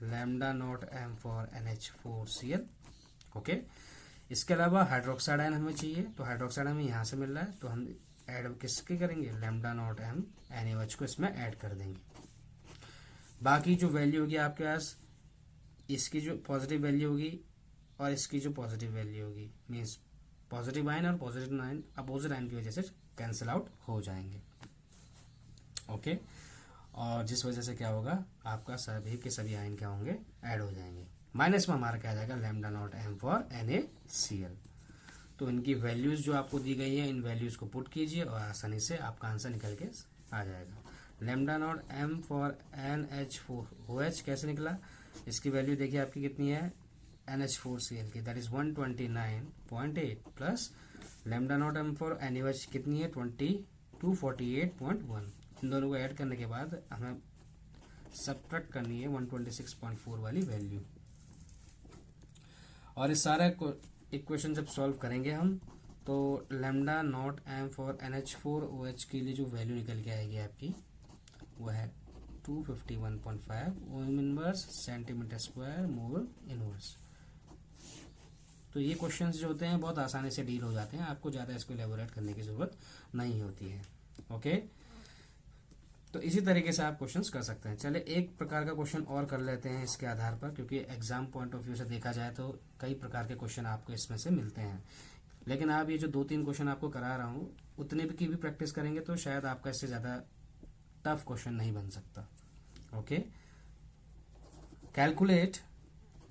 lambda not M for NH4Cl, okay. इसके अलावा हाइड्रोक्साइड आयन हमें चाहिए, तो हाइड्रोक्साइड हमें यहाँ से मिल रहा है, तो हम ऐड किसके करेंगे, लैम्डा नॉट M NaOH को इसमें ऐड कर देंगे। बाकी जो वैल्यू होगी आपके पास, इसकी जो पॉजिटिव वैल्यू होगी और इसकी जो पॉजिटिव वैल्यू होगी, मीन्स पॉजिटिव आयन और पॉजिटिव आयन अपोजिट आयन की वजह से कैंसिल आउट हो जाएंगे, ओके। और जिस वजह से क्या होगा, आपका सभी के सभी आयन क्या होंगे, ऐड हो जाएंगे। माइनस में हमारा क्या आ जाएगा, lambda naught M for NaCl। तो इनकी वैल्यूज जो आपको दी गई है इन वैल्यूज को पुट कीजिए और आसानी से आपका आंसर निकल के आ जाएगा। Lambda naught M for NH4OH कैसे निकला, इसकी वैल्यू देखिए आपकी कितनी है, NH4Cl की that is 129.8 plus lambda not M for NaOH कितनी है, 248.1। इन दोनों को ऐड करने के बाद हमें सब्ट्रैक्ट करनी है 126.4 वाली वैल्यू। और इस सारे इक्वेशन जब सॉल्व करेंगे हम तो lambda not M for NH4OH के लिए जो वैल्यू निकल के आएगी आपकी वो है 251.5 ओम inverse centimetre square mole inverse. तो ये क्वेश्चंस जो होते हैं बहुत आसानी से डील हो जाते हैं, आपको ज़्यादा इसको एलेबोरेट करने की ज़रूरत नहीं होती है, ओके। तो इसी तरीके से आप क्वेश्चंस कर सकते हैं। चले एक प्रकार का क्वेश्चन और कर लेते हैं इसके आधार पर, क्योंकि एग्जाम पॉइंट ऑफ व्यू से देखा जाए तो कई प्रकार के क्वेश्चन आपको इसमें से मिलते हैं। लेकिन आप ये जो 2-3 क्वेश्चन आपको करा रहा हूँ उतने की भी प्रैक्टिस करेंगे तो शायद आपका इससे ज़्यादा टफ क्वेश्चन नहीं बन सकता। Okay, calculate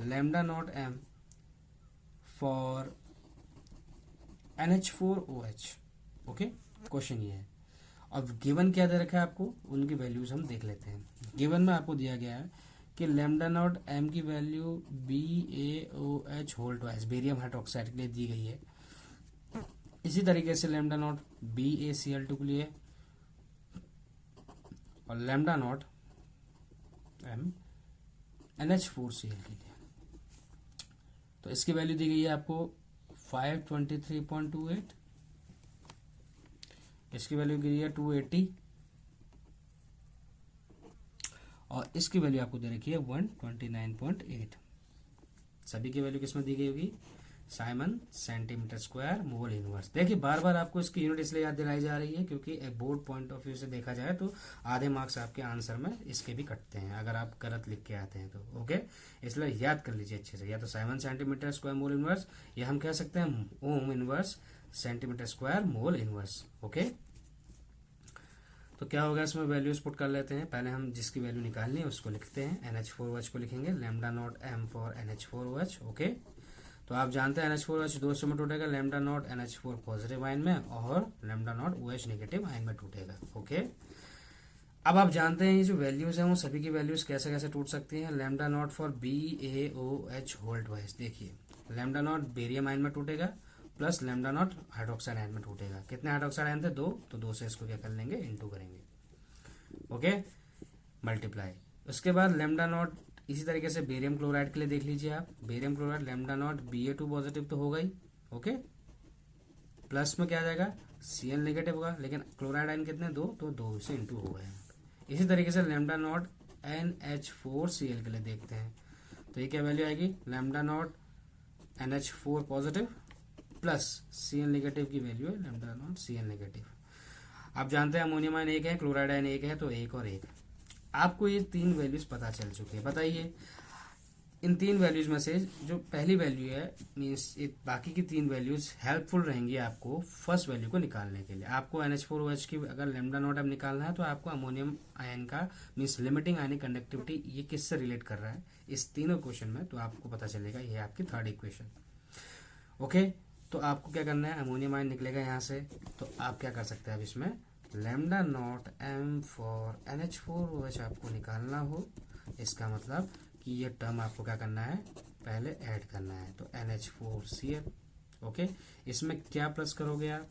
lambda not M for NH4OH। Okay, question ये है। अब गिवन क्या दे रखा है आपको, उनकी वैल्यूज हम देख लेते हैं। गिवन में आपको दिया गया है कि लैम्डा नॉट एम की value BaOH whole twice barium hydroxide के लिए दी गई है। इसी तरीके से लैम्डा नॉट BaCl2 के लिए और लैम्डा नॉट एम NH4Cl के लिए। तो इसकी वैल्यू दी गई है आपको 523.28, इसकी वैल्यू दी है 280 और इसकी वैल्यू आपको दे रखी है 129.8। सभी की वैल्यू किसमें दी गई होगी, Simon centimetre square mole inverse. देखिए बार बार आपको इसकी यूनिट इसलिए याद दिलाई जा रही है क्योंकि एक बोर्ड पॉइंट ऑफ व्यू से देखा जाए तो आधे मार्क्स आपके आंसर में इसके भी कटते हैं अगर आप गलत लिख के आते हैं तो। ओके, इसलिए याद कर लीजिए अच्छे से, या तो Simon centimetre square mole inverse, या हम कह सकते हैं ओम inverse centimetre square mole inverse. Okay, तो क्या होगा इसमें वैल्यूज पुट कर लेते हैं। पहले हम जिसकी वैल्यू निकालनी है उसको लिखते हैं, NH4OH को लिखेंगे, lambda not M for NH4OH। Okay, तो आप जानते हैं NH4OH दो हिस्सों में टूटेगा, lambda naught NH4 positive ion में और lambda naught OH negative ion में टूटेगा। ओके, अब आप जानते हैं ये जो वैल्यूज हैं वो सभी की वैल्यूज कैसे कैसे टूट सकती हैं। Lambda nought for BaOH whole twice, देखिए लैम्डा नॉट बेरियम आयन में टूटेगा plus lambda nought hydroxide ion में टूटेगा। कितने हाइड्रोक्साइड आयन थे, 2, तो 2 से इसको क्या कर लेंगे, इनटू करेंगे। Okay, multiply. उसके बाद लैम्डा नॉट इसी तरीके से बेरियम क्लोराइड के लिए देख लीजिए आप, barium chloride lambda naught Ba2 positive तो होगा ही। ओके, प्लस में क्या आ जाएगा, Cl नेगेटिव होगा, लेकिन क्लोराइड आयन कितने, 2, तो 2 से इनटू हो गए। इसी तरीके से लैम्डा नॉट NH4Cl के लिए देखते हैं, तो ये क्या वैल्यू आएगी, lambda naught NH4 positive plus Cl negative की वैल्यू है लैम्डा नॉट Cl नेगेटिव। आप जानते हैं अमोनियम आयन 1 है, क्लोराइड आयन 1 है, तो 1 और 1। आपको ये 3 वैल्यूज पता चल चुकी है। बताइए इन 3 वैल्यूज में से जो पहली वैल्यू है मीन्स बाकी की 3 वैल्यूज हेल्पफुल रहेंगी आपको फर्स्ट वैल्यू को निकालने के लिए। आपको NH4OH की अगर लैम्डा नॉट एम निकालना है तो आपको अमोनियम आयन का मीन्स लिमिटिंग आयनिक कंडक्टिविटी ये किससे रिलेट कर रहा है इस तीनों क्वेश्चन में, तो आपको पता चलेगा ये आपकी थर्ड इक्वेशन। ओके, तो आपको क्या करना है, अमोनियम आयन निकलेगा यहाँ से, तो आप क्या कर सकते हैं अब इसमें lambda naught M for NH4OH आपको निकालना हो, इसका मतलब कि ये टर्म आपको क्या करना है, पहले ऐड करना है, तो NH4Cl। ओके, इसमें क्या प्लस करोगे आप,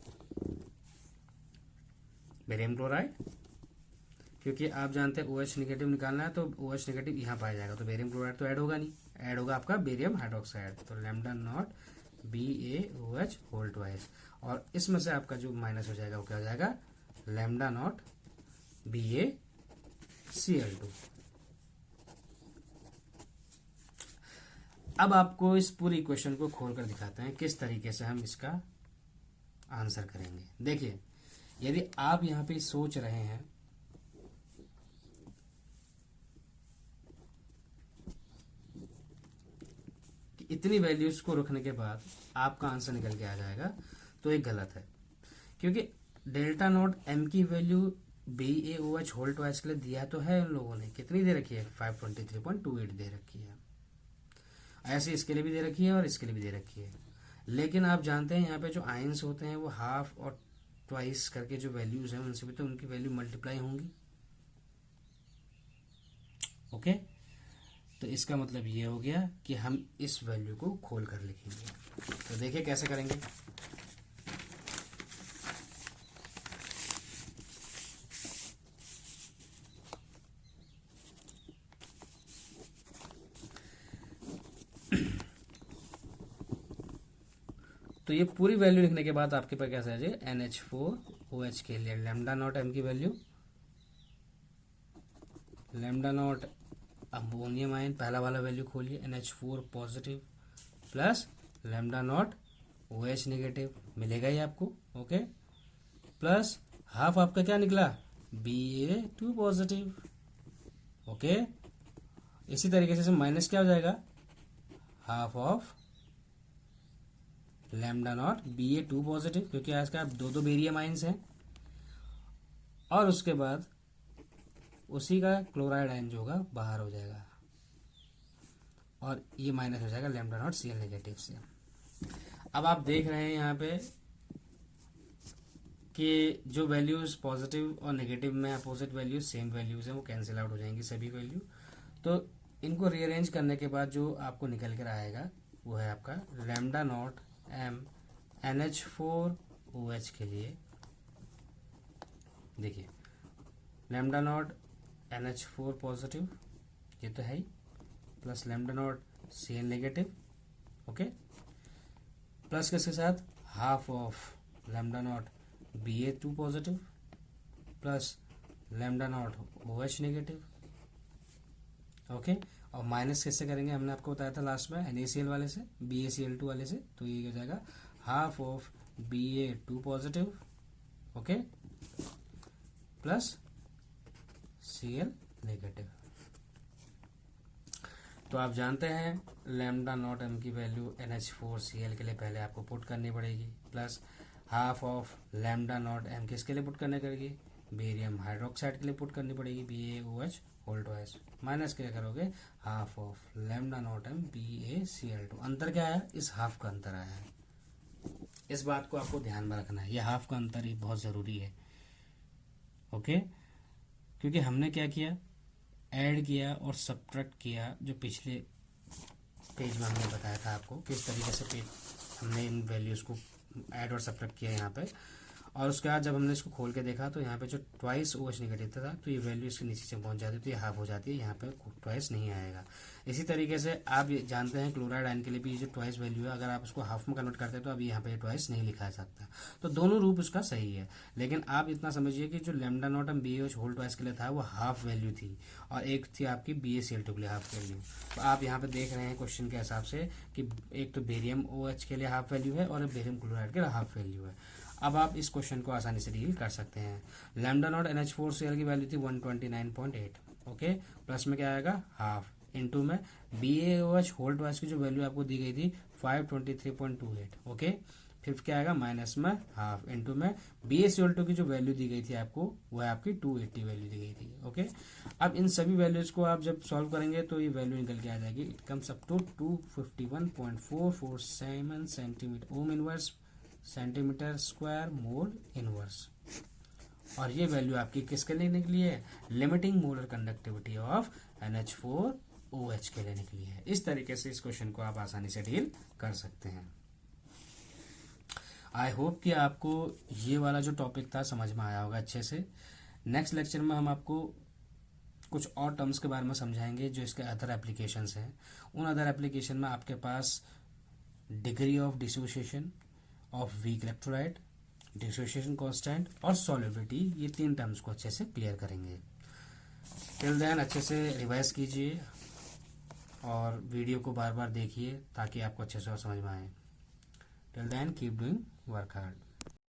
बेरियम क्लोराइड, क्योंकि आप जानते हैं OH नेगेटिव निकालना है तो OH नेगेटिव यहाँ पाया जाएगा, तो बेरियम क्लोराइड तो ऐड होगा नहीं, ऐड होगा आपका बेरियम हाइड्रोक्साइड, तो lambda nought BaOH whole twice, और इसमें से आपका जो माइनस हो जाएगा वो क्या हो जाएगा, लैम्डा नॉट BaCl2। अब आपको इस पूरी इक्वेशन को खोलकर दिखाते हैं किस तरीके से हम इसका आंसर करेंगे। देखिए यदि आप यहां पे सोच रहे हैं कि इतनी वैल्यूज को रखने के बाद आपका आंसर निकल के आ जाएगा, तो ये गलत है, क्योंकि डेल्टा नॉट एम की वैल्यू BaOH होल ट्वाइस के लिए दिया तो है इन लोगों ने, कितनी दे रखी है, 523.28 दे रखी है, ऐसे इसके लिए भी दे रखी है और इसके लिए भी दे रखी है। लेकिन आप जानते हैं यहाँ पे जो आयंस होते हैं वो हाफ और ट्वाइस करके जो वैल्यूज हैं उनसे भी तो उनकी वैल्यू मल्टीप्लाई होंगी। ओके, तो इसका मतलब ये हो गया कि हम इस वैल्यू को खोल कर लिखेंगे। तो देखिए कैसे करेंगे। तो ये पूरी वैल्यू लिखने के बाद आपके पास कैसे आ जाए, NH4OH के लिए लैम्डा नॉट एम की value, lambda naught ammonium ion पहला वाला वैल्यू खोलिए NH4 positive plus lambda naught OH negative मिलेगा ही आपको। ओके, प्लस हाफ आपका क्या निकला, Ba2 पॉजिटिव। ओके, इसी तरीके से माइनस क्या हो जाएगा, half of lambda naught Ba2 positive, क्योंकि आज का दो दो बेरियम आइंस हैं। और उसके बाद उसी का क्लोराइड आयन जो होगा बाहर हो जाएगा, और ये माइनस हो जाएगा लैम्डा नॉट Cl नेगेटिव से। अब आप देख रहे हैं यहाँ पे कि जो वैल्यूज पॉजिटिव और नेगेटिव में अपोजिट वैल्यूज सेम वैल्यूज हैं, वो कैंसिल आउट हो जाएंगी सभी वैल्यू। तो इनको रीअरेंज करने के बाद जो आपको निकल कर आएगा वो है आपका लैम्डा नॉट M NH4OH के लिए। देखिए लैम्डा नॉट NH4 पॉजिटिव, ये तो है ही, plus lambda naught Cl negative. Okay, plus किसके साथ, half of lambda naught Ba2 positive plus lambda naught OH negative. Okay, और माइनस किससे करेंगे, हमने आपको बताया था लास्ट में NaCl वाले से, BaCl2 वाले से, तो ये हो जाएगा half of Ba2 positive, okay, plus Cl negative. तो आप जानते हैं लैम्डा नॉट M की वैल्यू NH4Cl के लिए पहले आपको पुट करनी पड़ेगी, plus half of lambda not M किसके लिए पुट करनी पड़ेगी, बेरियम हाइड्रोक्साइड के लिए पुट करनी पड़ेगी, BaOH होल ट्वाइस, माइनस क्या करोगे, half of lambda not M BaCl2। अंतर क्या आया, इस हाफ का अंतर आया है, इस बात को आपको ध्यान में रखना है, ये हाफ का अंतर ही बहुत ज़रूरी है। ओके, क्योंकि हमने क्या किया, ऐड किया और सब्ट्रैक्ट किया, जो पिछले पेज में हमने बताया था आपको किस तरीके से पेज हमने इन वैल्यूज़ को ऐड और सब्ट्रैक्ट किया यहाँ पे। और उसके बाद जब हमने इसको खोल के देखा तो यहाँ पे जो ट्वाइस OH नेगेटिव था, तो ये वैल्यू इसके नीचे से पहुँच जाती है, तो ये हाफ हो जाती है, यहाँ पे ट्वाइस नहीं आएगा। इसी तरीके से आप ये जानते हैं क्लोराइड आयन के लिए भी जो ट्वाइस वैल्यू है, अगर आप इसको हाफ में कन्वर्ट करते हैं तो अब यहाँ पे ट्वाइस नहीं लिखा जा सकता। तो दोनों रूप उसका सही है, लेकिन आप इतना समझिए कि जो lambda not M BaOH whole twice के लिए था वो हाफ वैल्यू थी, और एक थी आपकी BaCl2 के लिए हाफ वैल्यू। तो आप यहाँ पे देख रहे हैं क्वेश्चन के हिसाब से कि एक तो बेरियम OH के लिए हाफ वैल्यू है और बेरियम क्लोराइड के लिए हाफ वैल्यू है। अब आप इस क्वेश्चन को आसानी से डील कर सकते हैं। लैम्डा नॉट NH4Cl की वैल्यू थी 129.8, ओके, प्लस में क्या आएगा, हाफ, इनटू में BaOH होल ट्वाइस की जो वैल्यू आपको दी गई थी 523.28, ओके, फिर क्या आएगा, माइनस में हाफ, इनटू में BaCl2 की जो वैल्यू दी गई थी आपको, वह आपकी 280 वैल्यू दी गई थी। ओके, अब इन सभी वैल्यूज को आप जब सॉल्व करेंगे तो ये वैल्यू निकल के आ जाएगी, it comes up to 251.447 centimetre ohm inverse centimetre square mole inverse. और ये वैल्यू आपकी किसके लिए निकली है, limiting molar conductivity of NH4OH के लिए निकली है। इस तरीके से इस क्वेश्चन को आप आसानी से डील कर सकते हैं। आई होप कि आपको ये वाला जो टॉपिक था समझ में आया होगा अच्छे से। नेक्स्ट लेक्चर में हम आपको कुछ और टर्म्स के बारे में समझाएंगे जो इसके अदर एप्लीकेशंस हैं। उन अदर एप्लीकेशन में आपके पास degree of dissociation of weak electrolyte, dissociation constant और सॉल्युबिलिटी, ये तीन टर्म्स को अच्छे से क्लियर करेंगे। टिल देन अच्छे से रिवाइज कीजिए और वीडियो को बार बार देखिए ताकि आपको अच्छे से और समझ में आए। Till then keep doing work hard.